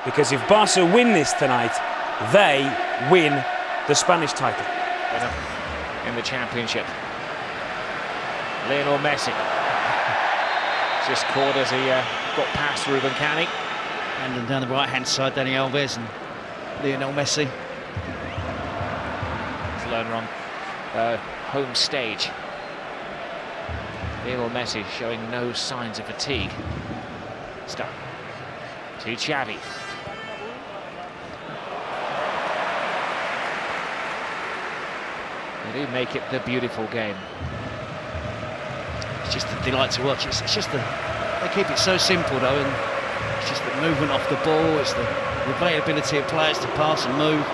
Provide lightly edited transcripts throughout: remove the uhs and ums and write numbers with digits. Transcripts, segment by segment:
because if Barca win this tonight, they win the Spanish title. In the championship, Lionel Messi just caught as he got past Ruben Cani. And then down the right-hand side, Dani Alves and Lionel Messi. Barcelona on home stage. Lionel Messi showing no signs of fatigue. Stop. To Xavi. They do make it the beautiful game. It's just a delight to watch. It's just they keep it so simple though, and it's just the movement off the ball. It's the availability of players to pass and move. I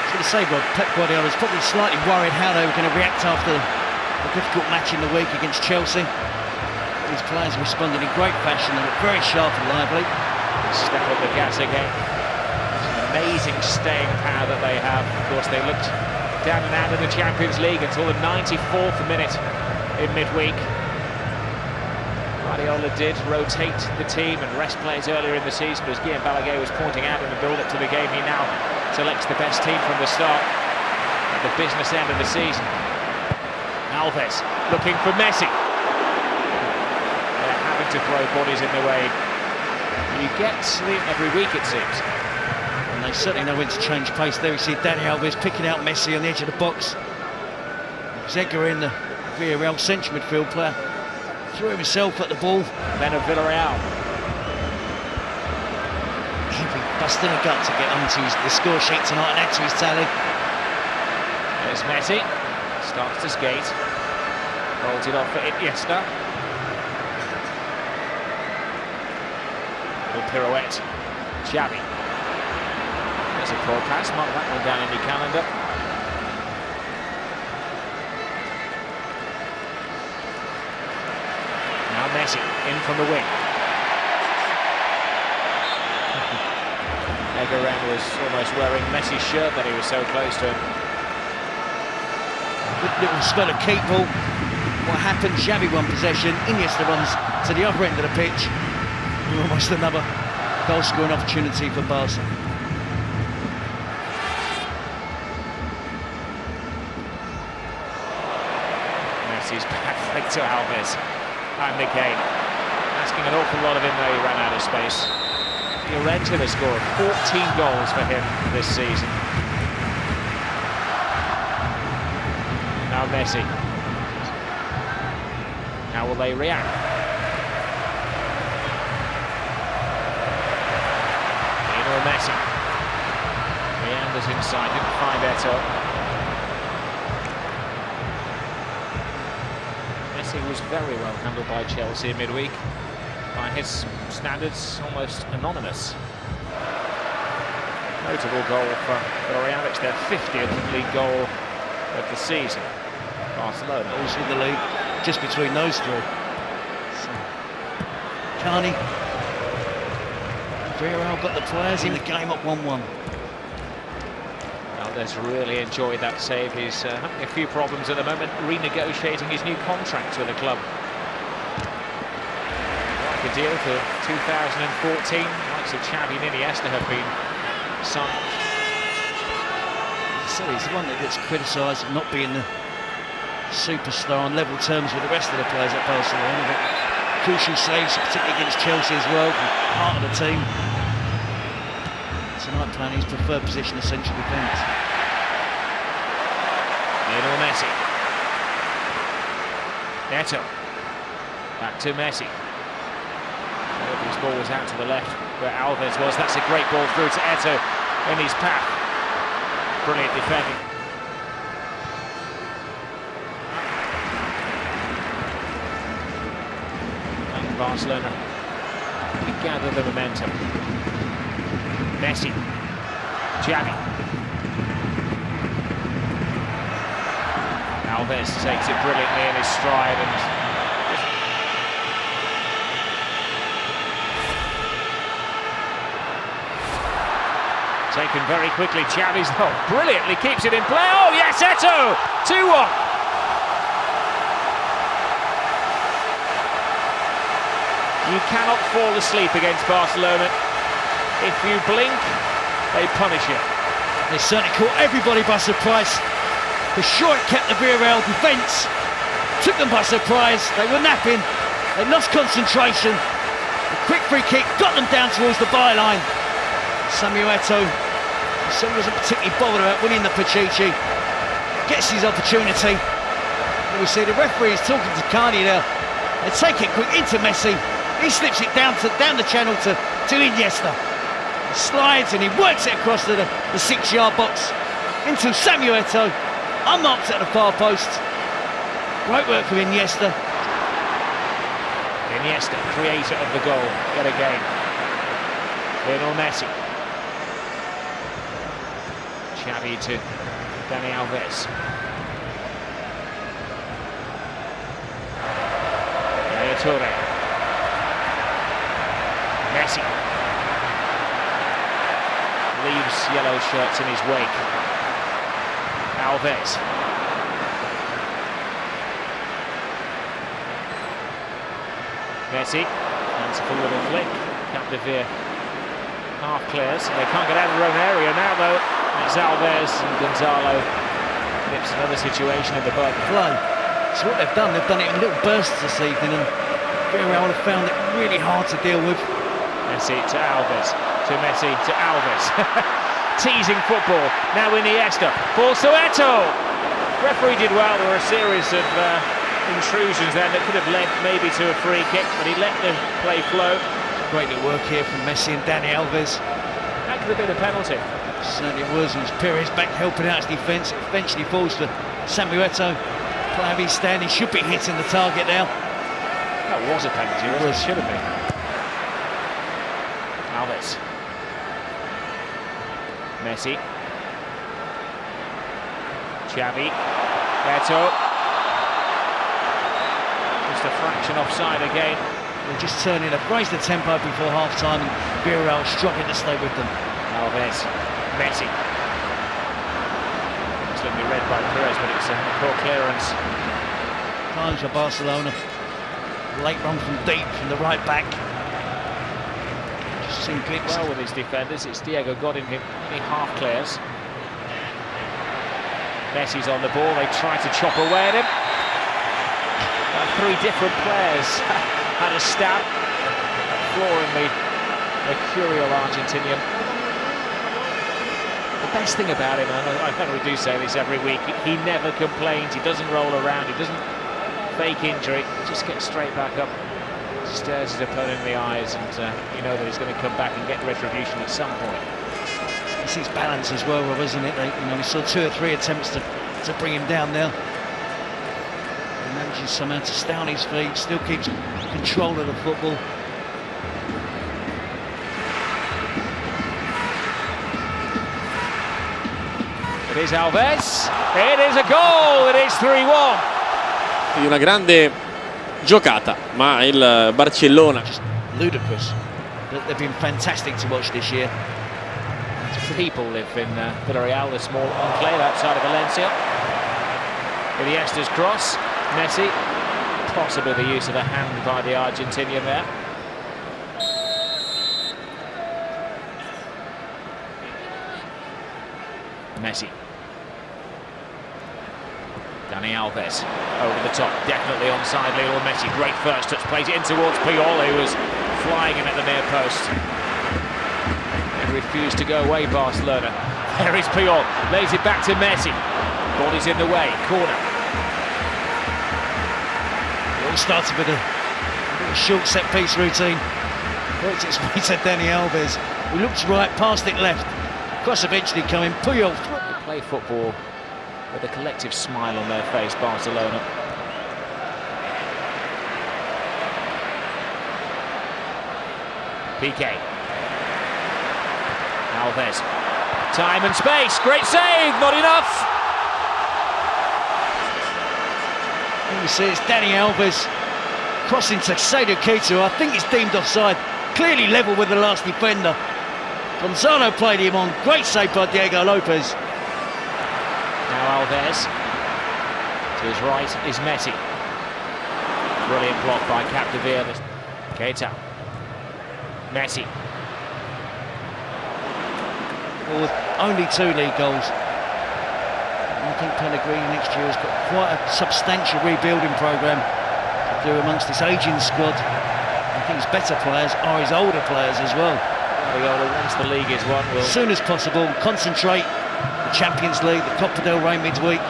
was going to say, Rod, Pep Guardiola was probably slightly worried how they were going to react after a difficult match in the week against Chelsea. These players responded in great fashion. They look very sharp and lively. Step up the gas again. Amazing staying power that they have. Of course, they looked down and out of the Champions League until the 94th minute in midweek. Guardiola did rotate the team and rest players earlier in the season, as Guillaume Balaguer was pointing out in the build-up to the game. He now selects the best team from the start at the business end of the season. Alves looking for Messi. They're having to throw bodies in the way. You get every week, it seems. And they certainly know when to change pace. There we see Dani Alves picking out Messi on the edge of the box. Zega in the Villarreal central midfield player threw himself at the ball. Then of Villarreal. He'll be busting a gut to get onto the score sheet tonight and add to his tally. There's Messi. Starts to skate. Rolls it off for Iniesta. Little pirouette. Xavi. There's a poor pass. Mark that one down in your calendar. Now Messi in from the wing. Egeran was almost wearing Messi's shirt that he was so close to him. Good little spell of keep ball. What happened? Xavi won possession. Iniesta runs to the other end of the pitch. Almost another goal scoring opportunity for Barca. Messi's back flick to Alves. And again, asking an awful lot of him though. He ran out of space. Llorente has scored 14 goals for him this season. Now Messi. How will they react? Lionel Messi. Leander's inside, didn't find Eto'o. Messi was very well handled by Chelsea in midweek. By his standards, almost anonymous. Notable goal for Villarreal. It's their 50th league goal of the season. Barcelona. Also the league, just between those three. So, Cani. Villarreal got the players in the game up 1-1. Alves really enjoyed that save. He's having a few problems at the moment, renegotiating his new contract with the club. Like a deal for 2014. Likes of Xavi and Iniesta have been signed. So he's the one that gets criticised of not being the superstar on level terms with the rest of the players at Barcelona. But crucial saves, particularly against Chelsea as well, part of the team. Tonight playing his preferred position of central defence. Lionel Messi. Eto'o. Back to Messi. His ball was out to the left where Alves was. That's a great ball through to Eto'o in his path. Brilliant defending. And Barcelona gather the momentum. Messi. Xavi. Alves takes it brilliantly in his stride and taken very quickly. Xavi's brilliantly keeps it in play. Oh yes, Eto'o! 2-1. You cannot fall asleep against Barcelona. If you blink, they punish you. They certainly caught everybody by surprise. For sure it kept the Villarreal defence. Took them by surprise. They were napping. They lost concentration. A quick free kick got them down towards the byline. Samuel Eto'o wasn't particularly bothered about winning the Pichichi. Gets his opportunity. And we see the referee is talking to Carney there. They take it quick into Messi. He slips it down the channel to Iniesta. He slides and he works it across to the 6-yard box into Samuel Eto'o. Unmarked at the far post. Great work from Iniesta. Iniesta, creator of the goal, yet again. Lionel Messi. Xavi to Dani Alves. Torre. Messi leaves yellow shirts in his wake. Alves. Messi, fanciful little flick. Capdevere half clears. They can't get out of their own area now though. It's Alves and Gonzalo nips another situation in the bud. Play. So what they've done it in little bursts this evening, and Villarreal have found it really hard to deal with. Messi to Alves, to Messi to Alves. Teasing football. Now Iniesta falls to Eto'o. Referee did well. There were a series of intrusions then that could have led maybe to a free kick, but he let the play flow. Great little work here from Messi and Dani Alves. That could have been a penalty. Certainly was. It was Perez back helping out his defence. It eventually falls to Samuel Eto'o. Player he's standing should be hitting the target now. That was a penalty, wasn't it? Should have been. Alves. Messi. Xavi. Eto'o. Just a fraction offside again. They're just turning up, raised the tempo before half-time, and Villarreal struggling to stay with them. Alves. Messi. Excellently read by Perez, but it's a poor clearance. Times for Barcelona. Late run from deep from the right back. Just seen clicks. Well with his defenders, it's Diego Godin who only half clears. Messi's on the ball, they try to chop away at him. 3 different players had a stab, flooring the mercurial Argentinian. The best thing about him, and I think we do say this every week, he never complains, he doesn't roll around, he doesn't fake injury, he just gets straight back up, stares his opponent in the eyes, and you know that he's going to come back and get retribution at some point. It's his balance as well, Rob, isn't it? We saw 2 or 3 attempts to bring him down there. He manages somehow to stay on his feet, still keeps control of the football. It is Alves, it is a goal, it is 3-1. Di una grande giocata, ma il Barcellona. Just ludicrous. They've been fantastic to watch this year. People live in Villarreal, the small enclave outside of Valencia. Iniesta's cross, Messi, possibly the use of a hand by the Argentinian there. Messi. Dani Alves over the top, definitely onside Lionel Messi. Great first touch, plays it in towards Puyol, who was flying in at the near post. They refused to go away, Barcelona. There is Puyol, lays it back to Messi. Body's in the way, corner. It all started with a short set-piece routine. Works its way to Dani Alves, who looks right, past it left. Cross eventually coming, Puyol. They play football with a collective smile on their face, Barcelona. Piqué. Alves. Time and space, great save, not enough. You see it's Dani Alves crossing to Seydou Keita. I think it's deemed offside. Clearly level with the last defender. Gonzalo played him on. Great save by Diego Lopez. Now Alves. To his right is Messi. Brilliant block by Capdevere. Keita. Messi. Well, with only 2 league goals, I think Pellegrini next year has got quite a substantial rebuilding programme to do amongst this aging squad. I think his better players are his older players as well. Guardiola, once the league is won, will As soon as possible, concentrate the Champions League, the Copa del Rey midweek.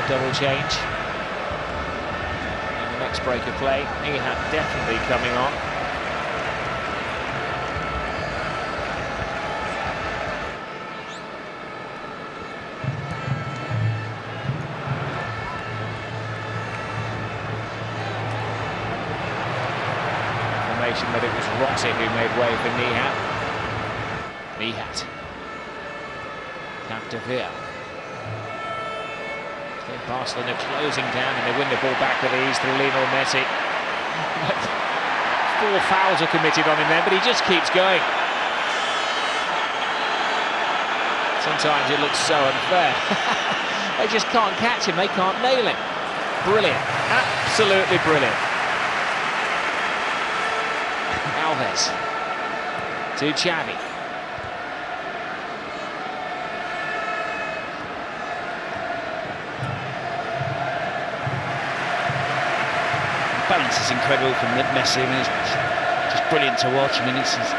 a double change. And the next break of play, he had definitely coming on. That it was Rossi who made way for Nihat. Capdeville. Barcelona closing down and they win the ball back with ease through Lionel Messi. 4 fouls are committed on him there, but he just keeps going. Sometimes it looks so unfair. They just can't catch him, they can't nail him. Brilliant, absolutely brilliant. Alves to Xavi. Balance is incredible from Messi. I mean, it's just brilliant to watch. I mean, it's his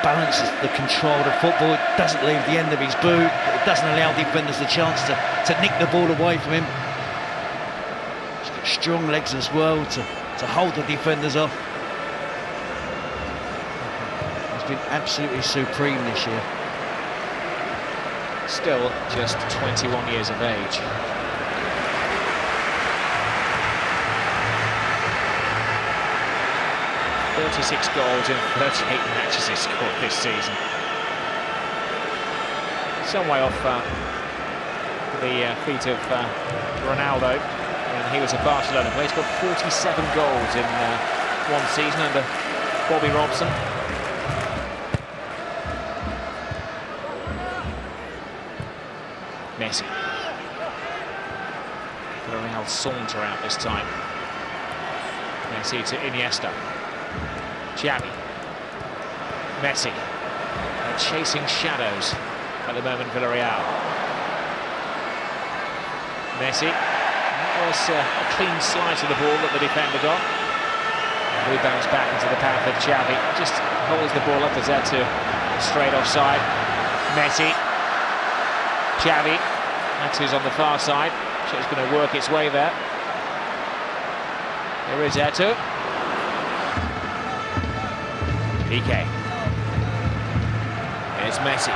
balance, is the control of football. It doesn't leave the end of his boot. It doesn't allow defenders the chance to nick the ball away from him. He's got strong legs as well to hold the defenders off. Been absolutely supreme this year. Still just 21 years of age. .36 goals in 38 matches he's scored this season. Some way off the feet of Ronaldo when he was at Barcelona. He's got 47 goals in one season under Bobby Robson. Messi. Villarreal saunter out this time. Messi to Iniesta. Xavi. Messi. They're chasing shadows at the moment, Villarreal. Messi. That was a clean slice of the ball that the defender got. And rebounds back into the path of Xavi. Just holds the ball up as that to straight offside. Messi. Xavi, that's who's on the far side. So it's going to work its way there. There is Eto'o. PK. There's Messi.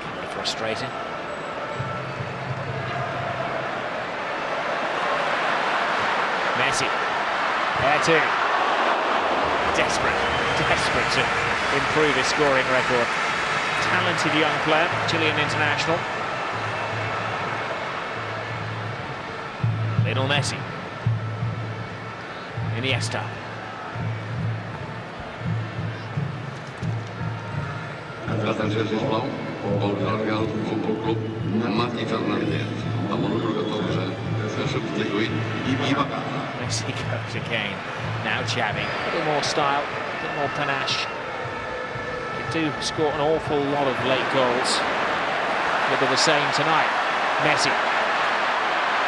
Can be frustrating. Messi. Eto'o. Desperate to improve his scoring record. Talented young player, Chilean international. Lionel Messi. Iniesta. Atenció, sisplau, pel Villarreal Futbol Club, Mati Fernández, amb el número 14, substituït i va acabar. Messi goes again. Now Xavi, a little more style, a little more panache. They do score an awful lot of late goals. They'll do the same tonight. Messi.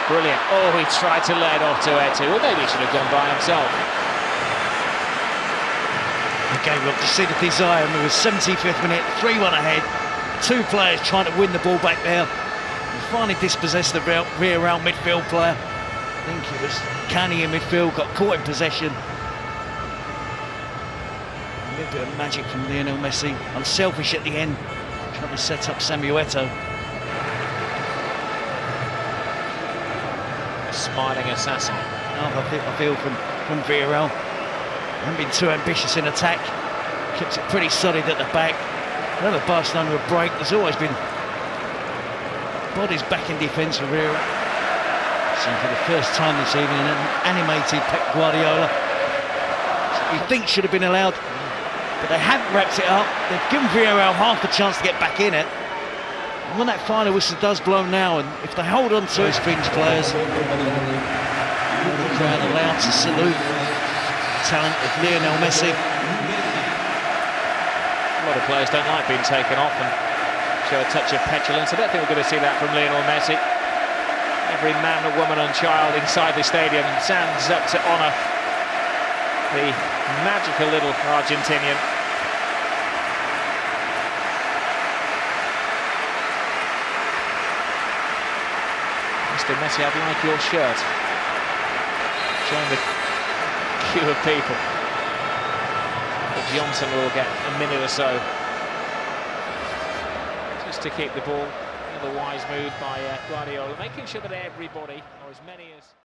Brilliant. Oh, he tried to lay it off to Eto'o. Well, maybe he should have gone by himself. Okay, look, to see the desire, and it was 75th minute, 3-1 ahead. 2 players trying to win the ball back there. And finally dispossessed the Villarreal midfield player. I think it was Canny in midfield, got caught in possession. A little bit of magic from Lionel Messi. Unselfish at the end, trying to set up Samuel Eto'o. A smiling assassin. I feel from Villarreal. Haven't been too ambitious in attack. Kept it pretty solid at the back. Whenever Barcelona would break, there's always been bodies back in defence for Villarreal. So for the first time this evening, an animated Pep Guardiola. You think should have been allowed. but they haven't wrapped it up. They've given Villarreal half a chance to get back in it. And when that final whistle does blow now, and if they hold on to those Finnish players, the crowd allowed to salute the talent of Lionel Messi. A lot of players don't like being taken off and show a touch of petulance. I don't think we're going to see that from Lionel Messi. Every man, woman and child inside the stadium stands up to honour the magical little Argentinian. Mr. Messi, I'd like your shirt. Showing the queue of people. But Johnson will get a minute or so just to keep the ball. Another wise move by Guardiola, making sure that everybody, or as many as...